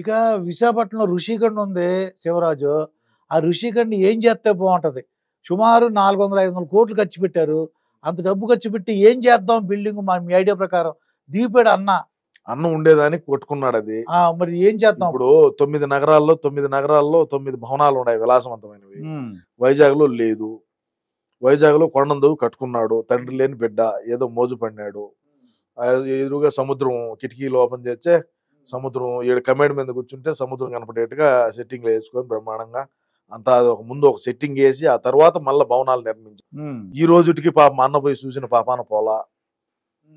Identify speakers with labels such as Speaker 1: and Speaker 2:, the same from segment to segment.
Speaker 1: ఇక విశాఖపట్నంలో ఋషికొండ ఉంది శివరాజు. ఆ ఋషికొండ ఏం చేస్తే బాగుంటది? సుమారు 400, 500 కోట్లు ఖర్చు పెట్టారు. అంత డబ్బు ఖర్చు పెట్టి ఏం చేద్దాం బిల్డింగ్ మీ ఐడియా ప్రకారం? దిగిపోయాడు అన్న.
Speaker 2: అన్నం ఉండేదాన్ని కొట్టుకున్నాడు అది.
Speaker 1: మరి ఏం చేద్దాం?
Speaker 2: ఇప్పుడు 9 నగరాల్లో 9 భవనాలు ఉన్నాయి విలాసవంతమైనవి. వైజాగ్లో లేదు. వైజాగ్లో కొండందు కట్టుకున్నాడు. తండ్రి లేని బిడ్డ ఏదో మోజు పడినాడు. ఎదురుగా సముద్రం కిటికీలు ఓపెన్ చేస్తే సముద్రం 7 కమేడ్ మీద కూర్చుంటే సముద్రం కనపడేట్టుగా సెట్టింగ్లు వేసుకొని బ్రహ్మాండంగా అంతా ముందు ఒక సెట్టింగ్ వేసి ఆ తర్వాత మళ్ళీ భవనాలు నిర్మించి ఈ రోజుకి పాప అన్న పోయి చూసిన పాపాన పోలా.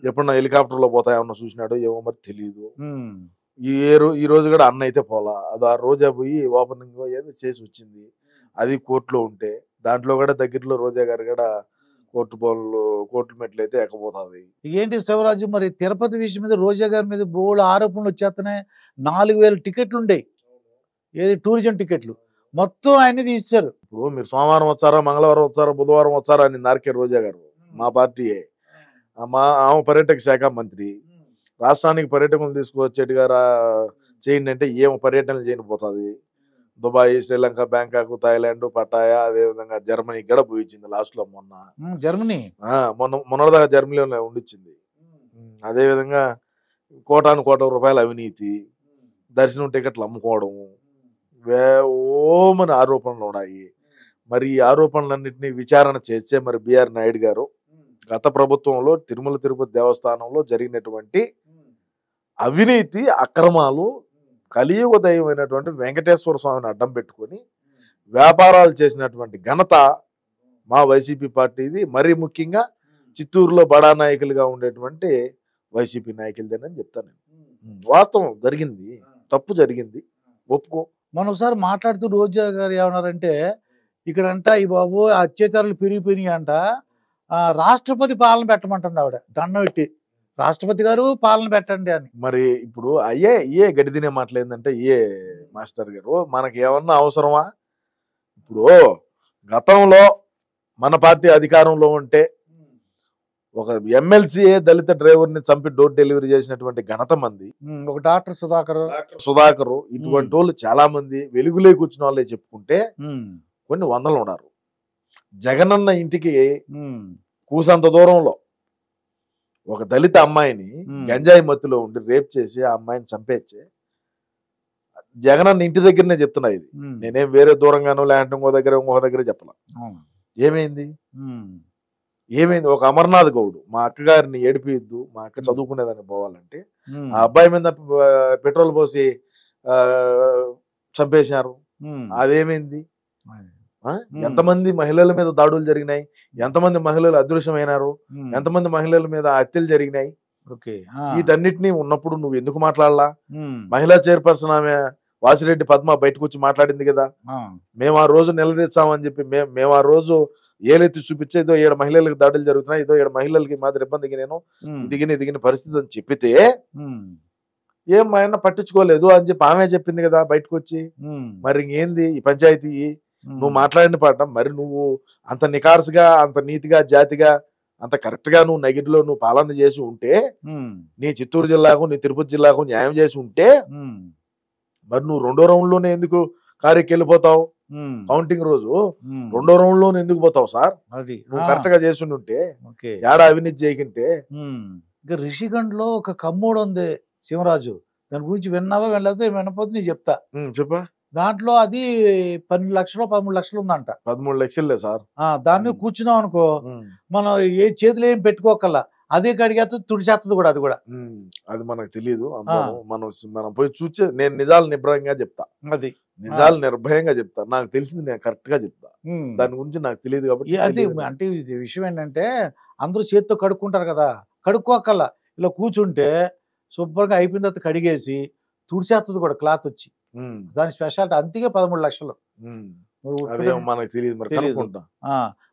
Speaker 2: ఎప్పుడన్నా హెలికాప్టర్లో పోతాయేమన్నా చూసినాడు ఏమో మరి తెలియదు. ఈ రోజు కూడా అన్న అయితే పోలా. అది ఆ రోజా పోయి ఓపెనింగ్ ఏదో చేసి వచ్చింది. అది కోర్టులో ఉంటే దాంట్లో కూడా దగ్గరలో రోజా గారు కూడా కోర్టు మెట్లు అయితే ఎక్కపోతుంది.
Speaker 1: ఏంటి శివరాజు, మరి తిరుపతి విషయం మీద రోజా గారి మీద బోల్డ్ ఆరోపణలు వచ్చేస్తున్నాయి. 4000 టికెట్లు ఉండేవి, ఏది టూరిజం టికెట్లు మొత్తం ఆయన్ని తీశారు.
Speaker 2: ఇప్పుడు మీరు సోమవారం వచ్చారా, మంగళవారం వచ్చారా, బుధవారం వచ్చారా అని నార్కే రోజా గారు మా పార్టీయే. ఆమె పర్యాటక శాఖ మంత్రి. రాష్ట్రానికి పర్యాటకులు తీసుకువచ్చేట్టుగా చేయండి అంటే ఏమో పర్యటనలు చేయనిపోతుంది. Dubai, Sri Lanka, Bangkok, Thailand, Pattaya, అదేవిధంగా జర్మనీకి కూడా పోయించింది లాస్ట్ లో.
Speaker 1: జర్మనీ
Speaker 2: మొన్నదాకా జర్మనీలో ఉండిచ్చింది. అదేవిధంగా కోటాను కోట్ల రూపాయల అవినీతి, దర్శనం టికెట్లు అమ్ముకోవడము, ఓమని ఆరోపణలు ఉన్నాయి. మరి ఈ ఆరోపణలన్నింటినీ విచారణ చేస్తే మరి బిఆర్ నాయుడు గారు గత ప్రభుత్వంలో తిరుమల తిరుపతి దేవస్థానంలో జరిగినటువంటి అవినీతి అక్రమాలు కలియుగ దైవమైనటువంటి వెంకటేశ్వర స్వామిని అడ్డం పెట్టుకొని వ్యాపారాలు చేసినటువంటి ఘనత మా వైసీపీ పార్టీది. మరీ ముఖ్యంగా చిత్తూరులో బడా నాయకులుగా ఉండేటువంటి వైసీపీ నాయకులదేనని చెప్తాను నేను. వాస్తవం జరిగింది, తప్పు జరిగింది, ఒప్పుకో.
Speaker 1: మనం ఒకసారి మాట్లాడుతూ రోజా గారు ఏమన్నారంటే, ఇక్కడంట ఈ బాబు అత్యాచారాలు పెరిగిపోయినాయి అంట, రాష్ట్రపతి పాలన పెట్టమంటుంది ఆవిడ దండం పెట్టి. రాష్ట్రపతి గారు పాలన పెట్టండి అని.
Speaker 2: మరి ఇప్పుడు అయ్యే గడిదినే మాట్లాడిందంటే మాస్టర్ గారు మనకి ఏమన్నా అవసరమా? ఇప్పుడు గతంలో మన పార్టీ అధికారంలో ఉంటే ఒక ఎమ్మెల్సీఏ దళిత డ్రైవర్ని చంపి డోర్ డెలివరీ చేసినటువంటి ఘనత మంది.
Speaker 1: ఒక డాక్టర్
Speaker 2: సుధాకర్ ఇటువంటి వాళ్ళు చాలా మంది వెలుగులే కూర్చున్న వాళ్ళే చెప్పుకుంటే కొన్ని వందలు ఉన్నారు. జగనన్న ఇంటికి కూసంత దూరంలో ఒక దళిత అమ్మాయిని గంజాయి మత్తులో ఉండి రేప్ చేసి ఆ అమ్మాయిని చంపేచ్చే జగనన్న ఇంటి దగ్గరనే చెప్తున్నా. ఇది నేనేం వేరే దూరంగానో లేదంటే ఇంకో దగ్గర చెప్పలా. ఏమైంది? ఒక అమర్నాథ్ గౌడ్ మా అక్కగారిని ఏడిపియద్దు, మా అక్క చదువుకునేదాన్ని పోవాలంటే ఆ అబ్బాయి మీద పెట్రోల్ పోసి చంపేశారు. అదేమైంది? ఎంతమంది మహిళల మీద దాడులు జరిగినాయి, ఎంతమంది మహిళలు అదృశ్యమైనారు, ఎంతమంది మహిళల మీద హత్యలు జరిగినాయి. వీటన్నిటినీ ఉన్నప్పుడు నువ్వు ఎందుకు మాట్లాడలా? మహిళా చైర్పర్సన్ ఆమె వాసిరెడ్డి పద్మ బయటకు వచ్చి మాట్లాడింది కదా, మేము ఆ రోజు నిలదీస్తామని చెప్పి. మేము ఆ రోజు ఏలెత్తి చూపించే ఇదో 7 మహిళలకు దాడులు జరుగుతున్నాయి, ఇదో 7 మహిళలకి మాదిరి ఇబ్బందికి నేను దిగిన పరిస్థితి అని చెప్పితే ఏం మా ఆయన పట్టించుకోలేదు అని చెప్పి ఆమె చెప్పింది కదా బయటకు వచ్చి. మరి ఇంకేంది ఈ పంచాయతీ? నువ్వు మాట్లాడిన పాట మరి నువ్వు అంత నికార్సుగా, అంత నీతిగా, జాతిగా, అంత కరెక్ట్ గా నువ్వు నగిరిలో నువ్వు పాలన చేసి ఉంటే, నీ చిత్తూరు జిల్లాకు నీ తిరుపతి జిల్లాకు న్యాయం చేసి ఉంటే, మరి నువ్వు 2వ రౌండ్ లోనే ఎందుకు కారెక్కి వెళ్ళిపోతావు? కౌంటింగ్ రోజు 2వ రౌండ్ లోనే ఎందుకు పోతావు సార్?
Speaker 1: అది
Speaker 2: కరెక్ట్ గా చేసి ఉంటే ఏడా అవినీతి చేయకుంటే.
Speaker 1: ఇక రిషికొండలో ఒక కమ్మోడు ఉంది శివరాజు, దాని గురించి విన్నావా? వెళ్ళకపోతే వినపోతే నేను చెప్తా.
Speaker 2: చెప్పా.
Speaker 1: దాంట్లో అది 12 లక్షలు 13 లక్షలు ఉందంట.
Speaker 2: 13 లక్షలే సార్.
Speaker 1: దాని మీద కూర్చున్నాం అనుకో, మనం ఏ చేతులు ఏం పెట్టుకోకల్లా అదే కడిగేస్తుంది, తుడిచేస్తుంది కూడా. అది కూడా
Speaker 2: అది మనకు తెలియదు. మనం పోయి చూచే నేను నిజాలు నిర్భయంగా చెప్తా.
Speaker 1: అది
Speaker 2: నిజాలు నిర్భయంగా చెప్తా. నాకు తెలిసింది నేను కరెక్ట్ గా చెప్తా. దాని గురించి నాకు తెలియదు కాబట్టి.
Speaker 1: అది అంటే విషయం ఏంటంటే, అందరూ చేతితో కడుక్కుంటారు కదా, కడుక్కోకల్లా ఇలా కూర్చుంటే శుభ్రంగా అయిపోయిన తర్వాత కడిగేసి తుడిచేస్తుంది కూడా క్లాత్ వచ్చి. దాని స్పెషాలిటీ. అంతగా 13 లక్షలు.
Speaker 2: మనకు తెలియదు.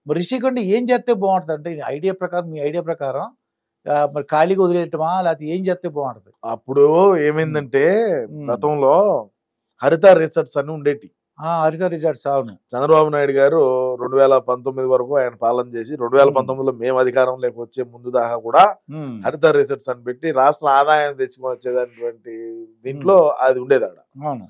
Speaker 1: మరి రిషికొండ ఏం చేస్తే బాగుంటుంది అంటే ఐడియా ప్రకారం, మీ ఐడియా ప్రకారం మరి ఖాళీగా వదిలేయటమా లేకపోతే ఏం చేస్తే బాగుంటది?
Speaker 2: అప్పుడు ఏమైందంటే గతంలో హరిత రిసార్ట్స్ అని ఉండేటి.
Speaker 1: హరిత రిజార్ట్స్ అవును.
Speaker 2: చంద్రబాబు నాయుడు గారు 2019 వరకు ఆయన పాలన చేసి 2019లో మేము అధికారంలోకి వచ్చే ముందు దాకా కూడా హరిత రిసార్ట్స్ అని పెట్టి రాష్ట్ర ఆదాయం తెచ్చుకొచ్చేటటువంటి దీంట్లో అది ఉండేది అక్కడ.
Speaker 1: అవును.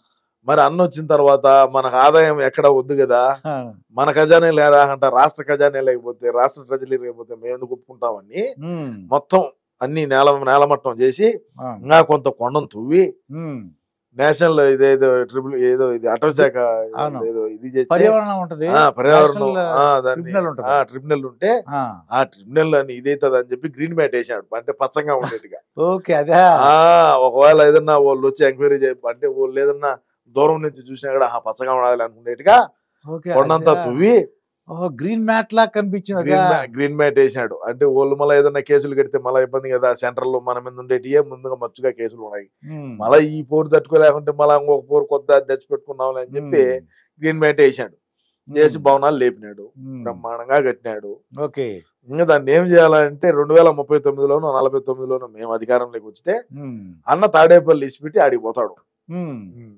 Speaker 2: మరి అన్న వచ్చిన తర్వాత మనకు ఆదాయం ఎక్కడ వద్దు కదా,
Speaker 1: ఆ,
Speaker 2: మన ఖజానే లేదా అంట, రాష్ట్ర ఖజానే లేకపోతే రాష్ట్ర ట్రెజరీ లేకపోతే మేము ఎందుకు ఒప్పుకుంటామని
Speaker 1: ఉమ్,
Speaker 2: మొత్తం అన్ని నేలమట్టం చేసి
Speaker 1: ఆ,
Speaker 2: ఇంకా కొంత కొండను తువ్వి
Speaker 1: ఉమ్.
Speaker 2: నేషనల్ ఇదేదో ఏదో ఇది అటవీ శాఖ
Speaker 1: అవును.
Speaker 2: ఏదో ఇది చేసి
Speaker 1: పర్యావరణం ఉంటది,
Speaker 2: పర్యావరణం
Speaker 1: నేషనల్
Speaker 2: దాన్ని
Speaker 1: ట్రిబ్యునల్ ఉంటది.
Speaker 2: ట్రిబ్యునల్ ఉంటే
Speaker 1: ఆ,
Speaker 2: ఆ ట్రిబ్యునల్ అని ఇదైతుంది అని చెప్పి గ్రీన్ మ్యాట్ వేసాడు, అంటే పచ్చంగా ఉండేట్టుగా.
Speaker 1: ఓకే అదే.
Speaker 2: ఒకవేళ ఏదన్నా వాళ్ళు వచ్చి ఎంక్వైరీ అంటే వాళ్ళు ఏదన్నా దూరం నుంచి చూసినా కూడా పచ్చగా ఉండాలి అనుకునేట్టుగా
Speaker 1: ఓకే
Speaker 2: కొండంతా తువ్వి
Speaker 1: గ్రీన్ మ్యాట్ లా కనిపించింది అదే.
Speaker 2: గ్రీన్ మ్యాట్ వేసినాడు. అంటే వాళ్ళు మళ్ళీ ఏదన్నా కేసులు కడితే మళ్ళీ ఇబ్బంది కదా, సెంట్రల్ లో మన మీద ఉండేటియే ముందుగా మచ్చుగా కేసులు ఉన్నాయి,
Speaker 1: ఉమ్,
Speaker 2: మళ్ళీ ఈ పోరు తట్టుకోలేకుంటే మళ్ళీ ఇంకొక పోరు కొత్త తెచ్చి పెట్టుకున్నాం అని చెప్పి గ్రీన్ మ్యాట్ వేసాడు. చేసి భవనాలు లేపినాడు, బ్రహ్మాండంగా కట్టినాడు.
Speaker 1: ఓకే.
Speaker 2: ఇంకా దాన్ని ఏం చేయాలంటే 2039లోనో 49లోనో మేము అధికారంలోకి వస్తే అన్న తాడేపల్లి ఇసిపెట్టి ఆడికి పోతాడు.